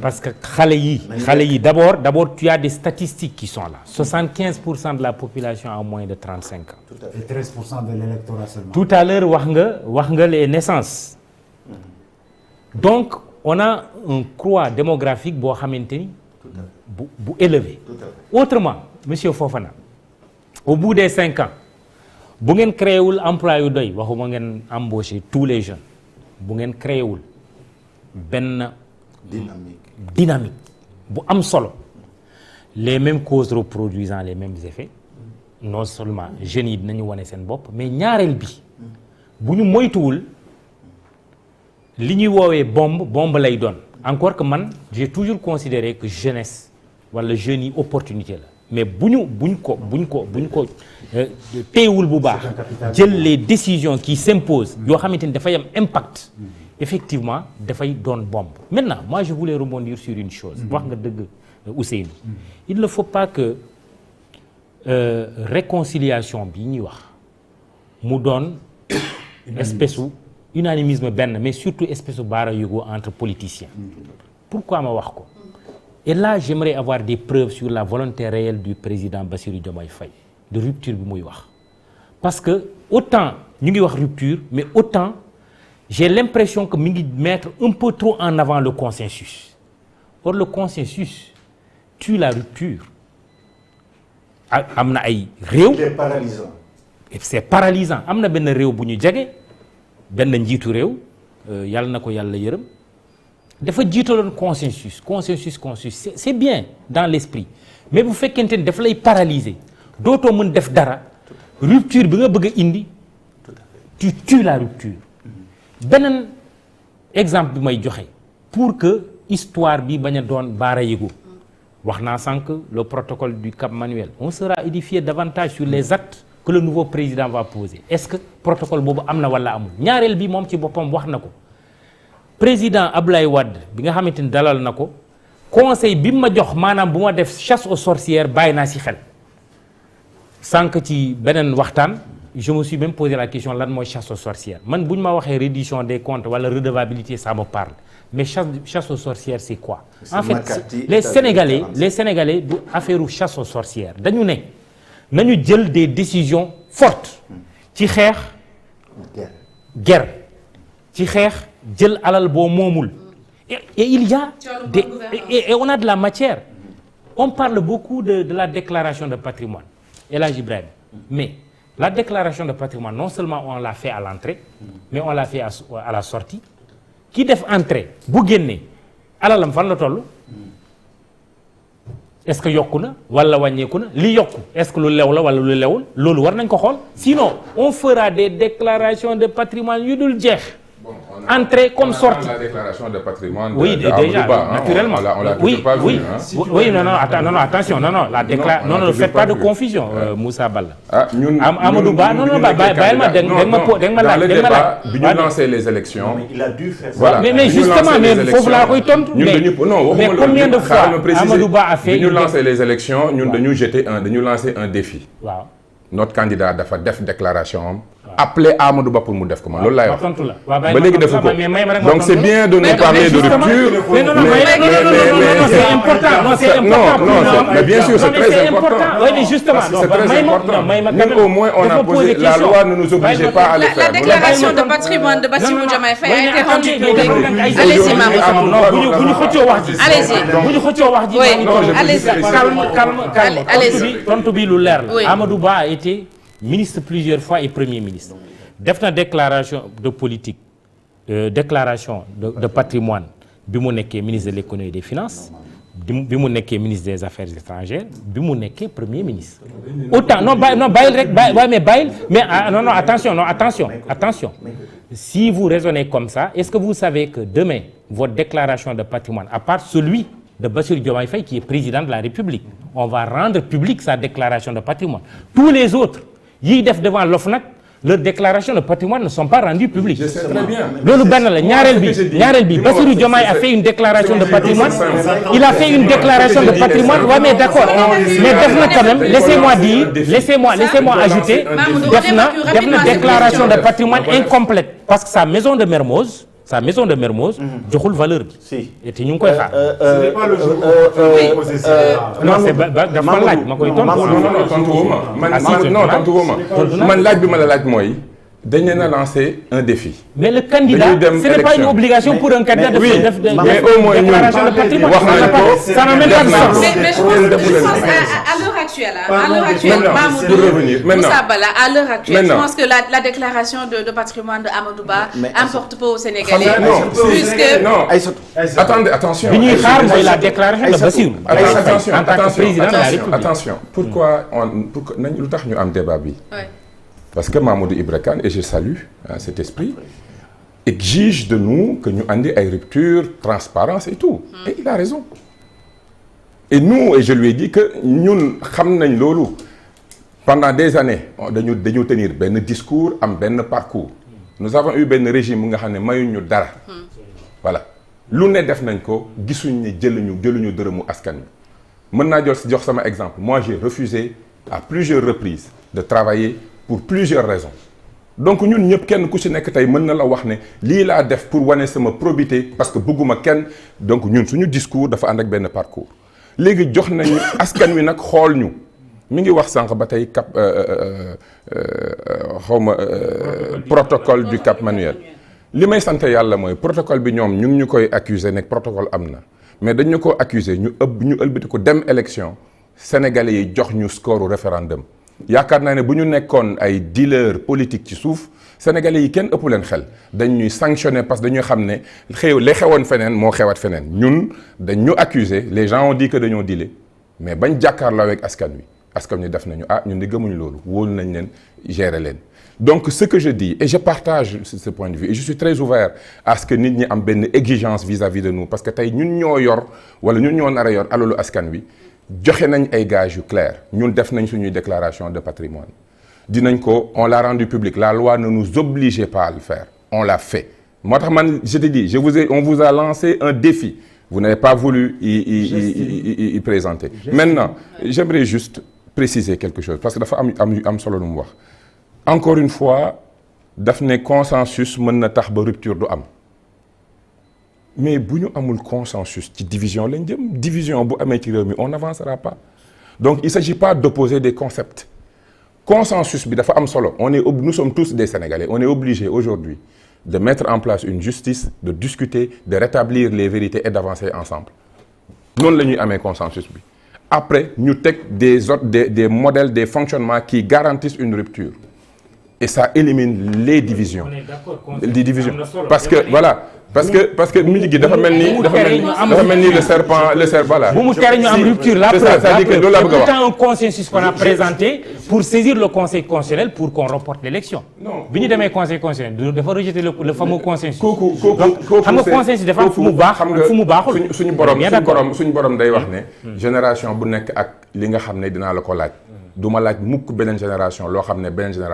parce que xale yi d'abord tu as des statistiques qui sont là. 75% de la population a moins de 35 ans. Et 13% de l'électorat seulement. Tout à l'heure wax nga les naissances. Donc on a un croix démographique boo xamante ni bu élevé. Autrement monsieur Fofana au bout des 5 ans bu ngeen créé wul emploi yu doy waxuma ngeen embaucher tous les jeunes bu ngeen créé wul benn dynamique bu am solo les mêmes causes reproduisant les mêmes effets non seulement jeunes yi dinañu wane seen bopp mais ñaareel bi bu ñu moytuwul li ñuy woowee bombe lay doon encore que man j'ai toujours considéré que jeunesse wala jeunes yi opportunité la mais buñ ko téyewul bu baax jël les décisions qui s'imposent yoo xamante ni dafay am impact effectivement dafay doon bombe. Maintenant moi je voulais rebondir sur une chose wax nga dëgg Ousseynou il ne faut pas que réconciliation bi ñuy wax mu doon espèce u unanimisme benn mais surtout espèce u baara yugo entre politiciens. Pourquoi ma wax ko? Et là j'aimerais avoir des preuves sur la volonté réelle du président Bassirou Diomaye Faye de rupture bi muy wax parce que autant ñu ngi wax rupture mais autant j'ai l'impression que mi ngi mettre un peu trop en avant le consensus. Or le consensus tue la rupture. Am na ay réew. C'est paralysant. C'est paralysant. Am na benn réew bu ñu jege benn njiitu réew yàlla na ko yàlla yërëm dafa jiitaloon consensus c'est bien dans l'esprit mais bu fekkente ni dafa lay paralyser dootoo mën def dara rupture bi nga bëgg a indi tu tues la rupture. Beneen exemple bi may joxe pour que histoire bi bañ a doon baara yëgu wax naa sànq le protocole du Cap Manuel on sera édifié davantage sur les actes que le nouveau président va poser. Est-ce que protocole boobu am na wala amul? Ñaareel bi moom ci boppam wax na ko président Abdoulaye Wade bi nga xamante ni dalal na ko conseil bi ma jox maanaam bu ma def chasse aux sorcières bàyyi naa si xel sànq ci beneen waxtaan je me suis même posé la question lan mooy chasse aux sorcières man bu ñu ma waxee reddition des comptes wala redevabilité ça me parle mais chasse aux sorcières c'est quoi? En fait les Sénégalais du affaire chasse aux sorcières dañu ne nañu jël des décisions fortes ci xeex guerre ci xeex jël alal boo moomul et il y a des et on a de la matière. On parle beaucoup de la déclaration de patrimoine El Hadj Ibrahima mais la déclaration de patrimoine non seulement on l'a fait à l'entrée mais on l'a fait à la sortie ki def entrée bu génnee alalam fan la toll est-ce que yokku na wala wàññeeku na li yokku est-ce que lu lew la wala lu lewul loolu war nañ ko xool sinon on fera des déclarations de patrimoine yu dul jeex. Entrée comme sortie. La déclaration de patrimoine. Oui, déjà, naturellement. On l'a oui, pas oui, vu, hein. Oui, non, attention, la déclaration. Non, ne faites pas de confusion, Moussa Balla. Amadou Ba, non, dans le débat, bi ñu lancer les élections. Il a dû faire ça. Voilà. Mais justement, mais foofu laa koy tontu. Mais combien de fois Amadou Ba a fait. Bi ñu lancer les élections, ñun dañu lancer un défi. Waaw. Notre candidat dafa def déclaration am. Appeler Amadou Ba pour mu def ko man loolu laay wax. ba léegi defu ko donc c'est bien de nous parler de rupture. mais c'est important. Non, mais bien sûr c'est très important. Oui, mais justement, c'est très important. Nous au moins on a posé la loi ne nous obligeait pas à le faire. La déclaration de patrimoine de Bassirou Diomaye Faye a été rendue publique. Allez-y Mamadou. Non, bu ñu xëccoo wax ji. Allez-y. Bu ñu xëccoo wax ji. Oui, allez-y. Calme. Allez-y. Tontu bi lu leer Oui. la. Amadou Ba a été ministre plusieurs fois et premier ministre def na déclaration de politique déclaration de patrimoine bi mu nekkee ministre de l'économie et des finances bi mu nekkee ministre des affaires étrangères bi mu nekkee premier ministre autant bàyyil rek mais attention si vous raisonnez comme ça est-ce que vous savez que demain votre déclaration de patrimoine à part celui de Bassirou Diomaye Faye qui est président de la République on va rendre publique sa déclaration de patrimoine tous les autres yiy def devant l'OFNAC leurs déclarations de patrimoine ne sont pas rendues publiques. Je sais très bien. loolu benn la ñaareel bi Bassirou Diomaye a fait une déclaration de patrimoine il a fait une déclaration de patrimoine ouais mais d'accord mais def na quand même laissez-moi ajouter def na déclaration de patrimoine incomplète parce que sa maison de Mermoz sa maison de Mermoz joxul valeur bi. si et te ñu ngi koy xaar. Ce n'est pas le jour non c'est dafa laaj ma koy tontu. non tontu woo ma man laaj bi ma la laaj mooy dañ leen a lancé un défi. mais le candidat ce n'est pas une obligation pour un candidat de mais au moins ñun wax nañ ko ça n'a même pas de sens. mais je pense à l'heure actuelle Mamoudou Moussa Bala à l'heure actuelle je pense que la déclaration de patrimoine de Amadou Ba importe peu aux Sénégalais puisque non attendez attention bi ñuy xaar mooy la déclaration de Bassirou attention en tant que président de la République. attention pourquoi nañ lu tax ñu am débat bi parce que Mamadou Ibra Kane, et je salue cet esprit, exige de nous que nous ayons une rupture, transparence et tout. Et il a raison. Et nous, et je lui ai dit que nous savons pendant des années, nous devons tenir un discours, un parcours. Nous avons eu un régime qui a fait dara. Voilà. Lu ne def nañ ko gisuñ ne jëluñu dërëmu askan wi. Mën naa jox sama exemple. Moi, j'ai refusé à plusieurs reprises de travailler pour plusieurs raisons. Donc ñun ñëpp kenn ku ci nekk tey mën na la wax ne lii laa def pour wane sama probité parce que bëgguma kenn donc ñun suñu discours dafa ànd ak benn parcours. léegi jox nañu askan wi nag xool ñu mi ngi wax sànq ba tey cap xawma protocole du Cap Manuel. li may sant yàlla mooy protocole bi ñoom ñu ngi ñu koy accuser nekk protocole am na mais dañu ko accuser ñu ëlbati ko dem élection sénégalais yi jox ñu score référendum. yaakaar naa ne bu ñu nekkoon ay dealer politique ci suuf sénégalais yi kenn ëpp leen xel dañ ñuy sanctionner parce que dañuy xam ne li xewoon feneen moo xewaat feneen ñun dañ ñu accuser les gens ont dit que dañoo dealer mais bañ jàkkaarloo ak askan wi def nañu ñun di gëmuñ loolu wóolu nañ leen gérer leen. donc ce que je dis et je partage ce point de vue et je suis très ouvert à ce que nit ñi am benn exigence vis-à-vis de nous parce que tey ñun ñoo yor wala ñun ñoo nar a yor alalu askan wi. joxe nañ ay gages yu clair ñun def nañ suñuy déclaration de patrimoine dinañ ko on l'a rendu public la loi ne nous obligeait pas à le faire on l'a fait moo tax man je te dis on vous a lancé un défi vous n'avez pas voulu y présenter maintenant j'aimerais juste préciser quelque chose parce que dafa am solo lu mu wax encore une fois daf ne consensus mën na tax ba rupture du am mais bu ñu amul consensus ci division lañ jëm division bu amee ci réew mi on n'avancera pas donc il s'agit pas d'opposer des concepts consensus bi dafa am solo nous sommes tous des Sénégalais on est obligés aujourd'hui de mettre en place une justice de discuter de rétablir les vérités et d'avancer ensemble noonu la ñuy amee consensus bi après ñu teg des modèles des fonctionnements qui garantissent une rupture et ça élimine les divisions parce que voilà parce que mujj gi dafa mel ni le serpent là. bu mu tere ñu am rupture la preuve c'est-à-dire que loolu la bëgg a wax pourtant un consensus qu'on a présenté pour saisir le conseil constitutionnel pour qu'on reporte l'élection. bi ñu demee conseil constitutionnel dafa rejeter le fameux consensus. kooku xam nga consensus dafa am fu mu baax ak fu mu baaxul. suñu borom day wax ne. génération bu nekk ak li nga xam ne dinaa la ko laaj. du ma laaj mukk beneen génération loo xam ne beneen génération.